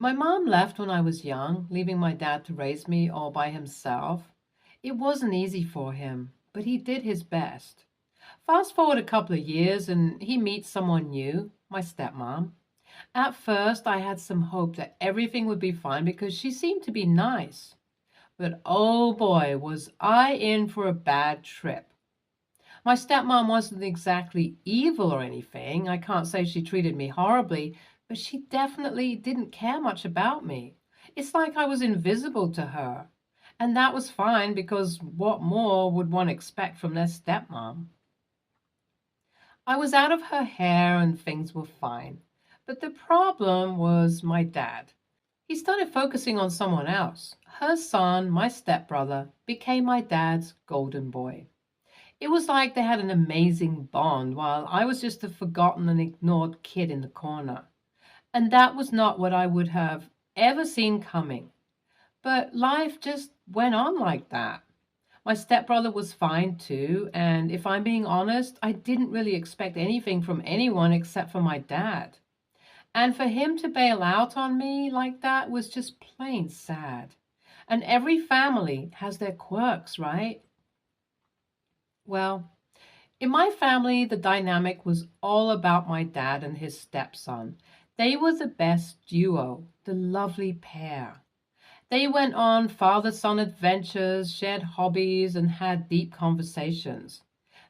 My mom left when I was young, leaving my dad to raise me all by himself. It wasn't easy for him, but he did his best. Fast forward a couple of years and he meets someone new, my stepmom. At first, I had some hope that everything would be fine because she seemed to be nice. But oh boy, was I in for a bad trip. My stepmom wasn't exactly evil or anything. I can't say she treated me horribly, but she definitely didn't care much about me. It's like I was invisible to her. And that was fine because what more would one expect from their stepmom? I was out of her hair and things were fine. But the problem was my dad. He started focusing on someone else. Her son, my stepbrother, became my dad's golden boy. It was like they had an amazing bond while I was just a forgotten and ignored kid in the corner. And that was not what I would have ever seen coming. But life just went on like that. My stepbrother was fine too, and if I'm being honest, I didn't really expect anything from anyone except for my dad. And for him to bail out on me like that was just plain sad. And every family has their quirks, right? Well, in my family, the dynamic was all about my dad and his stepson. They were the best duo, the lovely pair. They went on father-son adventures, shared hobbies, and had deep conversations.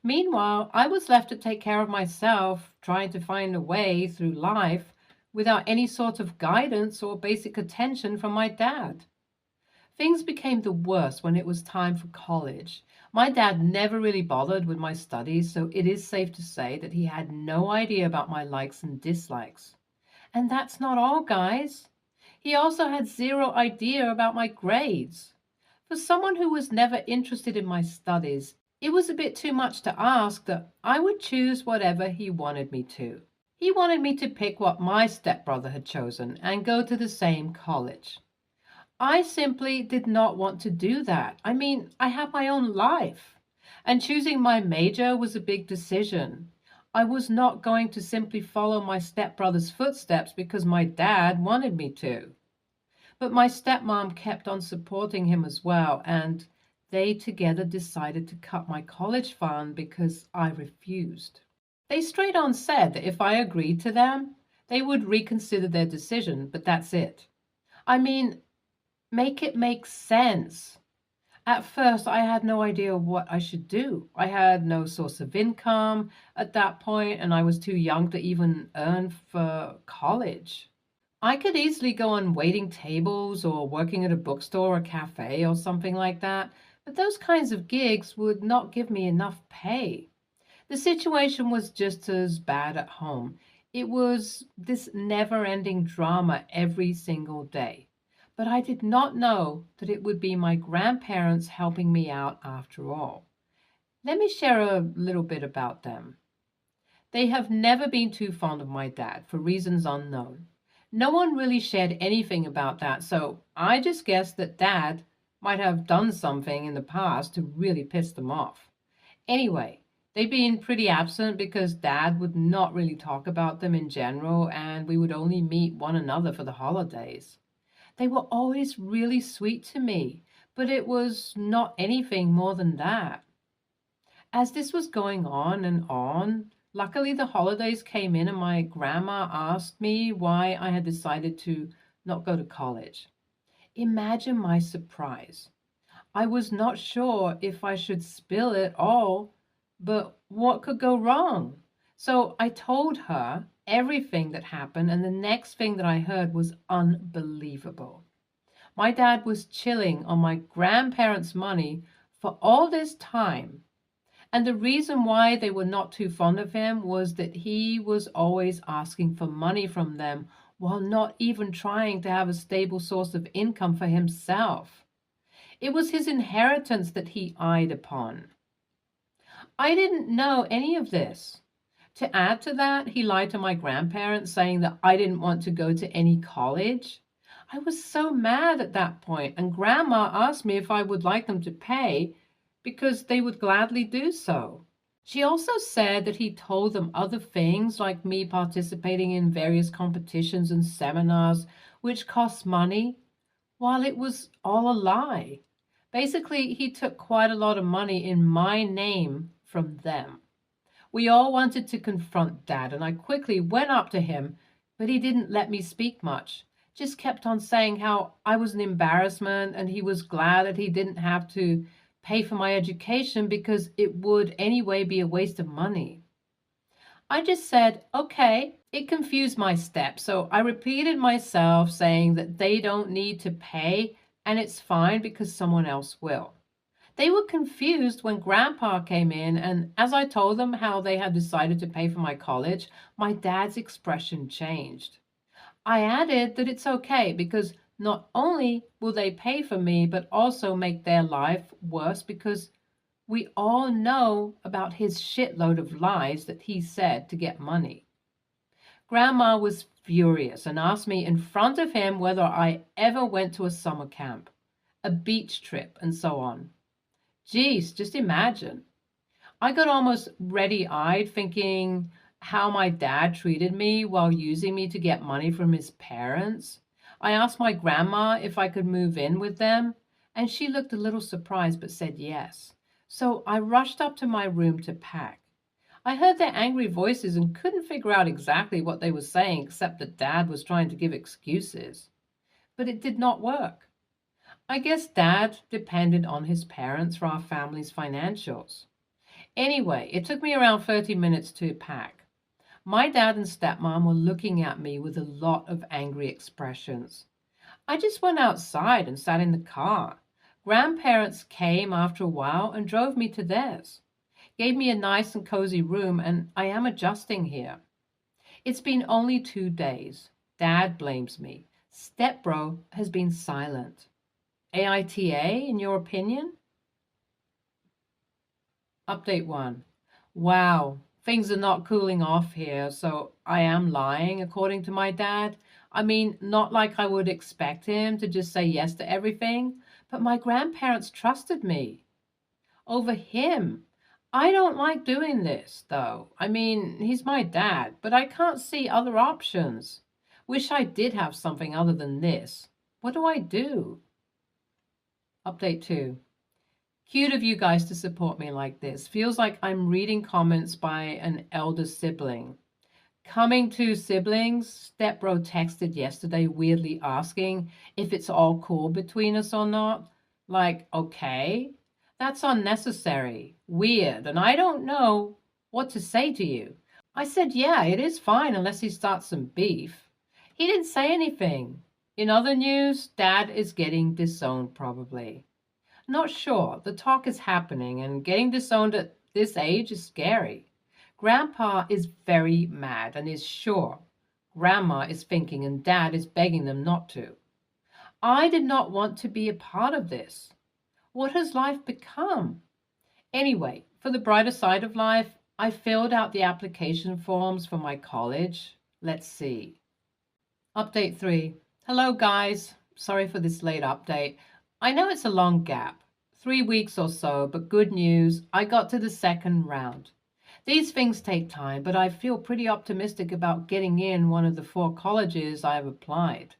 Meanwhile, I was left to take care of myself, trying to find a way through life without any sort of guidance or basic attention from my dad. Things became the worst when it was time for college. My dad never really bothered with my studies, so it is safe to say that he had no idea about my likes and dislikes. And that's not all, guys. He also had zero idea about my grades. For someone who was never interested in my studies, it was a bit too much to ask that I would choose whatever he wanted me to. He wanted me to pick what my stepbrother had chosen and go to the same college. I simply did not want to do that. I mean, I have my own life. And choosing my major was a big decision. I was not going to simply follow my stepbrother's footsteps because my dad wanted me to. But my stepmom kept on supporting him as well, and they together decided to cut my college fund because I refused. They straight on said that if I agreed to them, they would reconsider their decision, but that's it. I mean, make it make sense. At first, I had no idea what I should do. I had no source of income at that point, and I was too young to even earn for college. I could easily go on waiting tables or working at a bookstore or cafe or something like that, but those kinds of gigs would not give me enough pay. The situation was just as bad at home. It was this never ending drama every single day. But I did not know that it would be my grandparents helping me out after all. Let me share a little bit about them. They have never been too fond of my dad for reasons unknown. No one really shared anything about that, so I just guessed that dad might have done something in the past to really piss them off. Anyway, they've been pretty absent because dad would not really talk about them in general, and we would only meet one another for the holidays. They were always really sweet to me, but it was not anything more than that. As this was going on and on, luckily the holidays came in and my grandma asked me why I had decided to not go to college. Imagine my surprise. I was not sure if I should spill it all, but what could go wrong? So I told her everything that happened, and the next thing that I heard was unbelievable. My dad was chilling on my grandparents' money for all this time. And the reason why they were not too fond of him was that he was always asking for money from them while not even trying to have a stable source of income for himself. It was his inheritance that he eyed upon. I didn't know any of this. To add to that, he lied to my grandparents, saying that I didn't want to go to any college. I was so mad at that point, and Grandma asked me if I would like them to pay because they would gladly do so. She also said that he told them other things, like me participating in various competitions and seminars, which cost money, while it was all a lie. Basically, he took quite a lot of money in my name from them. We all wanted to confront Dad, and I quickly went up to him, but he didn't let me speak much. Just kept on saying how I was an embarrassment and he was glad that he didn't have to pay for my education because it would anyway be a waste of money. I just said, okay. It confused my step, so I repeated myself saying that they don't need to pay and it's fine because someone else will. They were confused when Grandpa came in, and as I told them how they had decided to pay for my college, my dad's expression changed. I added that it's okay because not only will they pay for me, but also make their life worse because we all know about his shitload of lies that he said to get money. Grandma was furious and asked me in front of him whether I ever went to a summer camp, a beach trip, and so on. Geez, just imagine. I got almost ready eyed thinking how my dad treated me while using me to get money from his parents. I asked my grandma if I could move in with them, and she looked a little surprised but said yes. So I rushed up to my room to pack. I heard their angry voices and couldn't figure out exactly what they were saying except that Dad was trying to give excuses. But it did not work. I guess Dad depended on his parents for our family's financials. Anyway, it took me around 30 minutes to pack. My dad and stepmom were looking at me with a lot of angry expressions. I just went outside and sat in the car. Grandparents came after a while and drove me to theirs. Gave me a nice and cozy room, and I am adjusting here. It's been only 2 days. Dad blames me. Stepbro has been silent. AITA, in your opinion? Update 1. Wow, things are not cooling off here, so I am lying, according to my dad. I mean, not like I would expect him to just say yes to everything, but my grandparents trusted me over him. I don't like doing this, though. I mean, he's my dad, but I can't see other options. Wish I did have something other than this. What do I do? Update 2. Cute of you guys to support me like this. Feels like I'm reading comments by an elder sibling. Coming to siblings, Stepbro texted yesterday weirdly asking if it's all cool between us or not. Like, okay, that's unnecessary, weird, and I don't know what to say to you. I said, yeah, it is fine unless he starts some beef. He didn't say anything. In other news, Dad is getting disowned probably. Not sure. The talk is happening, and getting disowned at this age is scary. Grandpa is very mad and is sure. Grandma is thinking, and Dad is begging them not to. I did not want to be a part of this. What has life become? Anyway, for the brighter side of life, I filled out the application forms for my college. Let's see. Update 3. Hello, guys. Sorry for this late update. I know it's a long gap, 3 weeks or so, but good news, I got to the second round. These things take time, but I feel pretty optimistic about getting in one of the 4 colleges I have applied.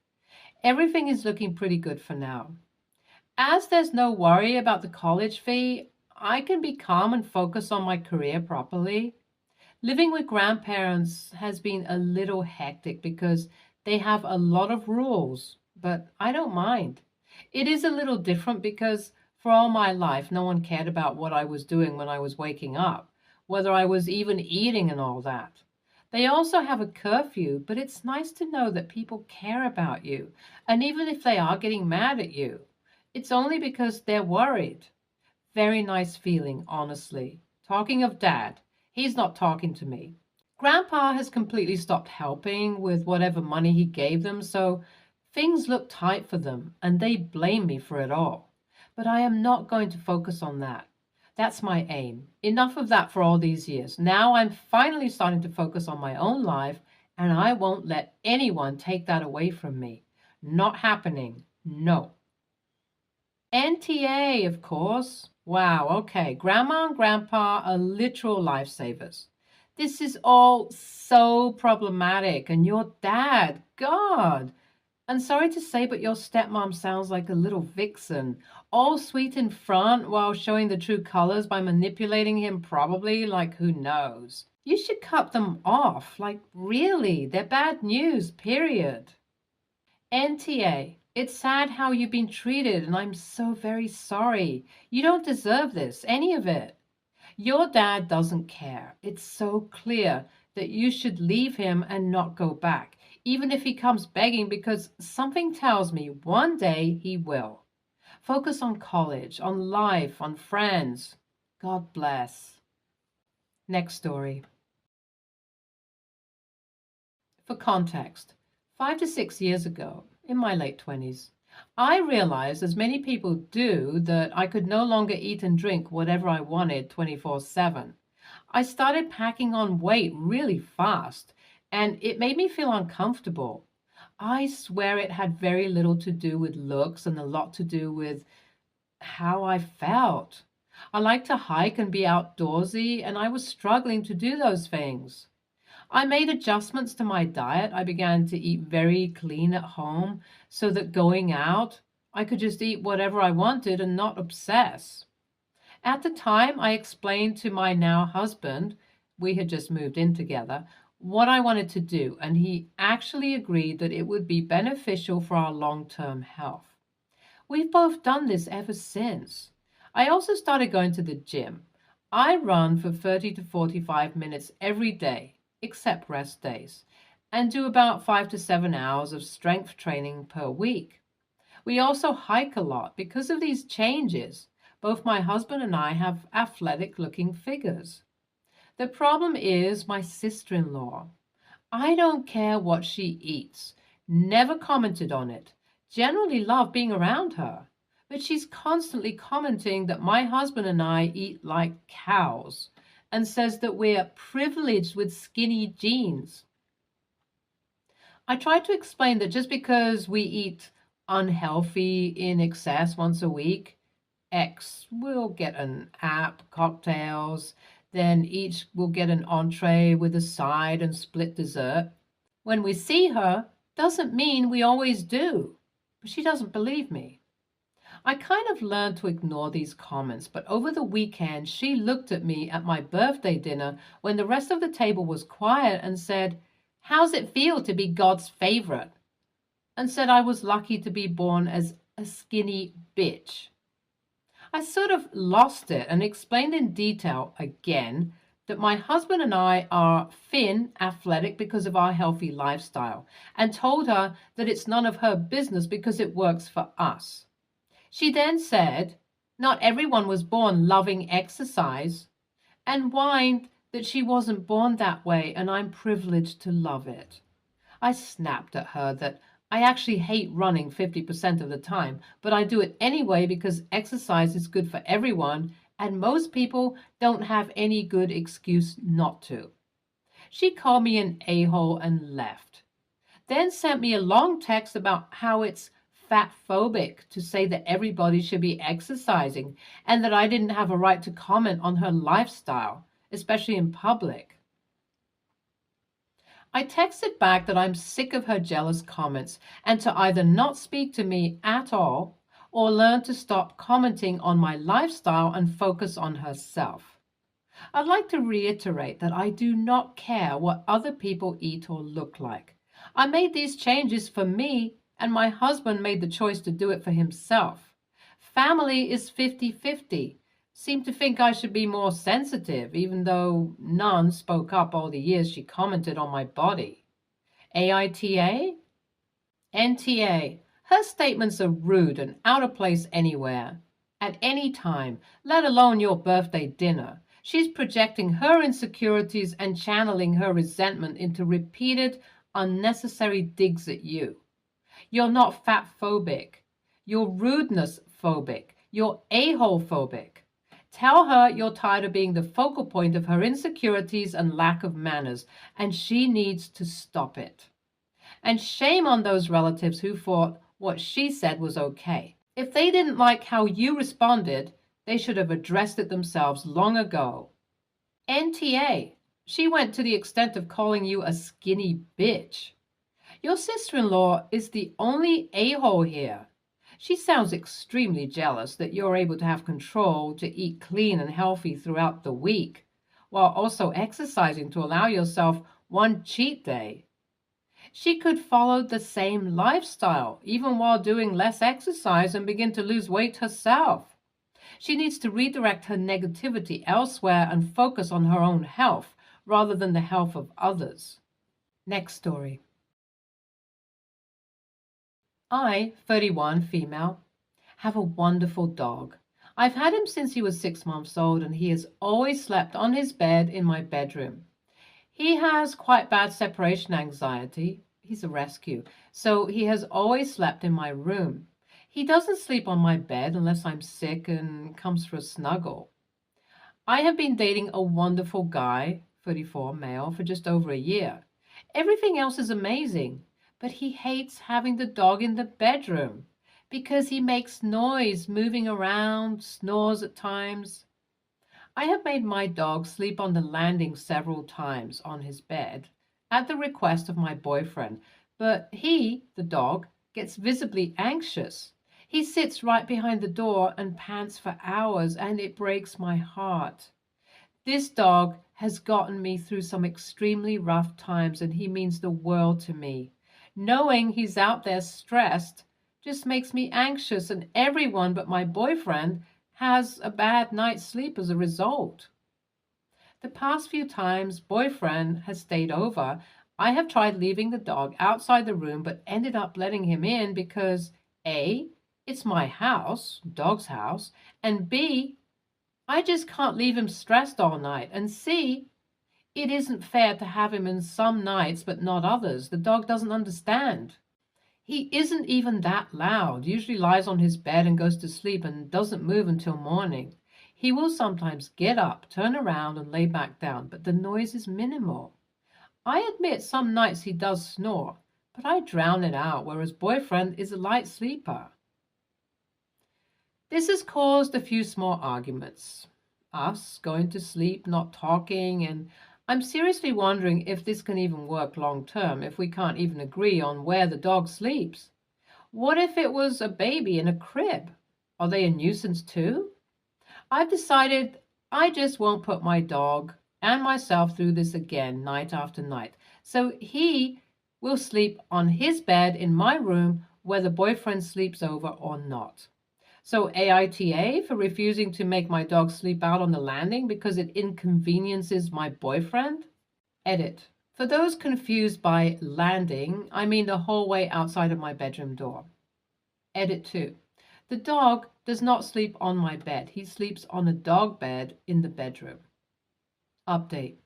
Everything is looking pretty good for now. As there's no worry about the college fee, I can be calm and focus on my career properly. Living with grandparents has been a little hectic because they have a lot of rules, but I don't mind. It is a little different because for all my life, no one cared about what I was doing when I was waking up, whether I was even eating and all that. They also have a curfew, but it's nice to know that people care about you. And even if they are getting mad at you, it's only because they're worried. Very nice feeling, honestly. Talking of Dad, he's not talking to me. Grandpa has completely stopped helping with whatever money he gave them, so things look tight for them, and they blame me for it all. But I am not going to focus on that. That's my aim. Enough of that for all these years. Now I'm finally starting to focus on my own life, and I won't let anyone take that away from me. Not happening. No. NTA, of course. Wow, okay. Grandma and grandpa are literal lifesavers. This is all so problematic. And your dad, God. And sorry to say, but your stepmom sounds like a little vixen, all sweet in front while showing the true colors by manipulating him, probably, like who knows. You should cut them off. Like, really, they're bad news, period. NTA, it's sad how you've been treated, and I'm so very sorry. You don't deserve this, any of it. Your dad doesn't care. It's so clear that you should leave him and not go back, even if he comes begging, because something tells me one day he will. Focus on college, on life, on friends. God bless. Next story. For context, 5 to 6 years ago, in my late 20s, I realized, as many people do, that I could no longer eat and drink whatever I wanted 24/7. I started packing on weight really fast, and it made me feel uncomfortable. I swear it had very little to do with looks and a lot to do with how I felt. I like to hike and be outdoorsy, and I was struggling to do those things. I made adjustments to my diet. I began to eat very clean at home so that going out, I could just eat whatever I wanted and not obsess. At the time, I explained to my now husband, we had just moved in together, what I wanted to do, and he actually agreed that it would be beneficial for our long term health. We've both done this ever since. I also started going to the gym. I run for 30 to 45 minutes every day, except rest days, and do about 5 to 7 hours of strength training per week. We also hike a lot. Because of these changes, both my husband and I have athletic looking figures. The problem is my sister in law. I don't care what she eats, never commented on it, generally love being around her. But she's constantly commenting that my husband and I eat like cows and says that we're privileged with skinny jeans. I try to explain that just because we eat unhealthy in excess once a week, X will get an app, cocktails, then each will get an entree with a side and split dessert. When we see her, doesn't mean we always do. But she doesn't believe me. I kind of learned to ignore these comments, but over the weekend, she looked at me at my birthday dinner when the rest of the table was quiet and said, "How's it feel to be God's favorite?" And said I was lucky to be born as a skinny bitch. I sort of lost it and explained in detail again that my husband and I are thin, athletic because of our healthy lifestyle, and told her that it's none of her business because it works for us. She then said, not everyone was born loving exercise, and whined that she wasn't born that way and I'm privileged to love it. I snapped at her that I actually hate running 50% of the time, but I do it anyway because exercise is good for everyone, and most people don't have any good excuse not to. She called me an a-hole and left. Then sent me a long text about how it's fat phobic to say that everybody should be exercising and that I didn't have a right to comment on her lifestyle, especially in public. I texted back that I'm sick of her jealous comments and to either not speak to me at all or learn to stop commenting on my lifestyle and focus on herself. I'd like to reiterate that I do not care what other people eat or look like. I made these changes for me, and my husband made the choice to do it for himself. Family is 50-50. Seemed to think I should be more sensitive, even though none spoke up all the years she commented on my body. AITA? NTA. Her statements are rude and out of place anywhere, at any time, let alone your birthday dinner. She's projecting her insecurities and channeling her resentment into repeated, unnecessary digs at you. You're not fat phobic. You're rudeness phobic. You're a-hole phobic. Tell her you're tired of being the focal point of her insecurities and lack of manners, and she needs to stop it. And shame on those relatives who thought what she said was okay. If they didn't like how you responded, They should have addressed it themselves long ago. NTA, she went to the extent of calling you a skinny bitch. Your sister-in-law is the only a-hole here. She sounds extremely jealous that you're able to have control to eat clean and healthy throughout the week, while also exercising to allow yourself one cheat day. She could follow the same lifestyle, even while doing less exercise, and begin to lose weight herself. She needs to redirect her negativity elsewhere and focus on her own health rather than the health of others. Next story. I, 31, female, have a wonderful dog. I've had him since he was 6 months old, and he has always slept on his bed in my bedroom. He has quite bad separation anxiety. He's a rescue, so he has always slept in my room. He doesn't sleep on my bed unless I'm sick and comes for a snuggle. I have been dating a wonderful guy, 34, male, for just over a year. Everything else is amazing, but he hates having the dog in the bedroom because he makes noise moving around, snores at times. I have made my dog sleep on the landing several times on his bed at the request of my boyfriend, but he, the dog, gets visibly anxious. He sits right behind the door and pants for hours, and it breaks my heart. This dog has gotten me through some extremely rough times, and he means the world to me. Knowing he's out there stressed just makes me anxious, and everyone but my boyfriend has a bad night's sleep as a result. The past few times boyfriend has stayed over, I have tried leaving the dog outside the room but ended up letting him in because A, it's my house, dog's house, and B, I just can't leave him stressed all night, and C, it isn't fair to have him in some nights but not others. The dog doesn't understand. He isn't even that loud, usually lies on his bed and goes to sleep and doesn't move until morning. He will sometimes get up, turn around, and lay back down, but the noise is minimal. I admit some nights he does snore, but I drown it out, whereas boyfriend is a light sleeper. This has caused a few small arguments. Us going to sleep, not talking, and I'm seriously wondering if this can even work long term if we can't even agree on where the dog sleeps. What if it was a baby in a crib? Are they a nuisance too? I've decided I just won't put my dog and myself through this again night after night. So he will sleep on his bed in my room whether boyfriend sleeps over or not. So AITA for refusing to make my dog sleep out on the landing because it inconveniences my boyfriend? Edit. For those confused by landing, I mean the hallway outside of my bedroom door. Edit 2. The dog does not sleep on my bed. He sleeps on a dog bed in the bedroom. Update.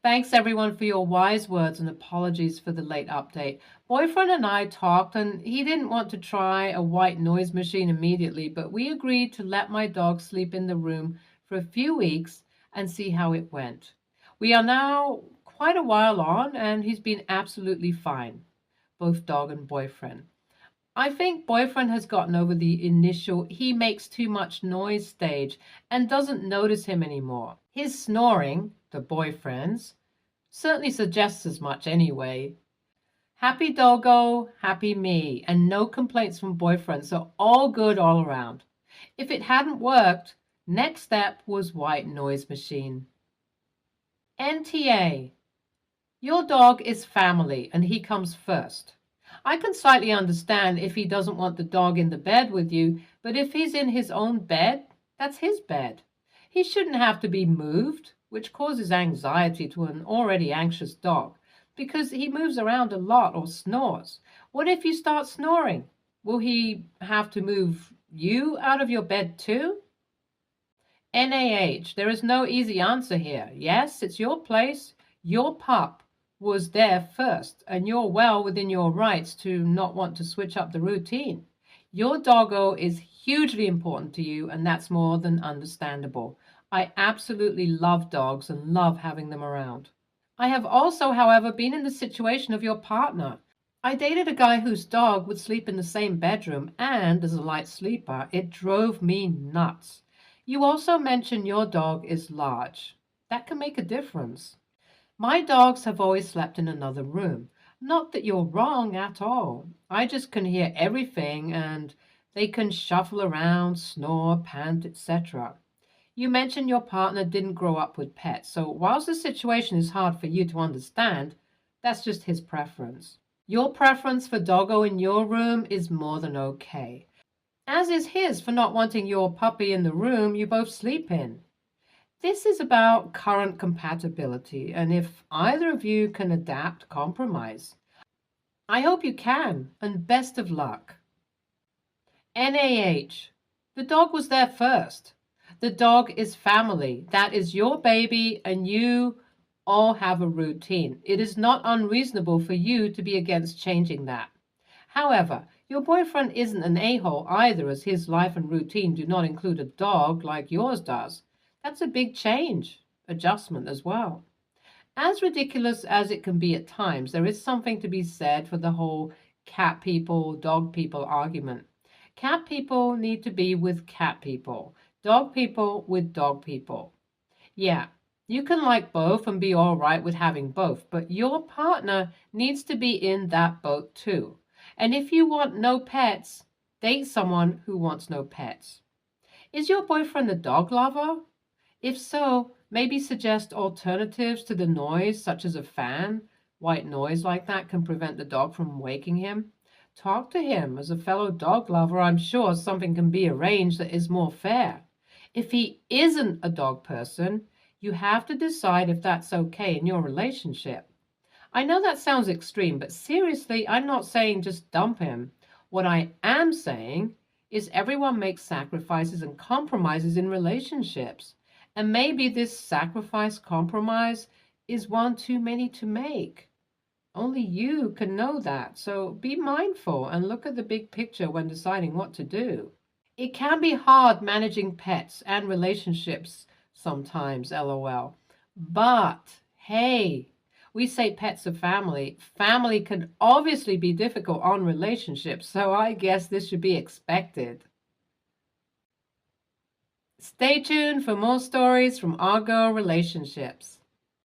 Thanks everyone for your wise words and apologies for the late update. Boyfriend and I talked and he didn't want to try a white noise machine immediately, but we agreed to let my dog sleep in the room for a few weeks and see how it went. We are now quite a while on and he's been absolutely fine, both dog and boyfriend. I think boyfriend has gotten over the initial he makes too much noise stage and doesn't notice him anymore. His snoring, the boyfriend's, certainly suggests as much anyway. Happy doggo, happy me, and no complaints from boyfriend, so all good all around. If it hadn't worked, next step was white noise machine. NTA. Your dog is family and he comes first. I can slightly understand if he doesn't want the dog in the bed with you, but if he's in his own bed, that's his bed. He shouldn't have to be moved, which causes anxiety to an already anxious dog, because he moves around a lot or snores. What if you start snoring? Will he have to move you out of your bed too? NaH, there is no easy answer here. Yes, it's your place, your pup was there first, and you're well within your rights to not want to switch up the routine. Your doggo is hugely important to you, and that's more than understandable. I absolutely love dogs and love having them around. I have also, however, been in the situation of your partner. I dated a guy whose dog would sleep in the same bedroom, and as a light sleeper, it drove me nuts. You also mentioned your dog is large. That can make a difference. My dogs have always slept in another room. Not that you're wrong at all. I just can hear everything and they can shuffle around, snore, pant, etc. You mentioned your partner didn't grow up with pets, so whilst the situation is hard for you to understand, that's just his preference. Your preference for doggo in your room is more than okay, as is his for not wanting your puppy in the room you both sleep in. This is about current compatibility, and if either of you can adapt, compromise. I hope you can, and best of luck. NaH. The dog was there first. The dog is family. That is your baby, and you all have a routine. It is not unreasonable for you to be against changing that. However, your boyfriend isn't an a-hole either, as his life and routine do not include a dog like yours does. That's a big change, adjustment as well. As ridiculous as it can be at times, there is something to be said for the whole cat people, dog people argument. Cat people need to be with cat people, dog people with dog people. Yeah, you can like both and be all right with having both, but your partner needs to be in that boat too. And if you want no pets, date someone who wants no pets. Is your boyfriend a dog lover? If so, maybe suggest alternatives to the noise, such as a fan. White noise like that can prevent the dog from waking him. Talk to him. As a fellow dog lover, I'm sure something can be arranged that is more fair. If he isn't a dog person, you have to decide if that's okay in your relationship. I know that sounds extreme, but seriously, I'm not saying just dump him. What I am saying is everyone makes sacrifices and compromises in relationships. And maybe this sacrifice compromise is one too many to make. Only you can know that. So be mindful and look at the big picture when deciding what to do. It can be hard managing pets and relationships sometimes, lol. But hey, we say pets are family. Family can obviously be difficult on relationships, so I guess this should be expected. Stay tuned for more stories from our girl relationships.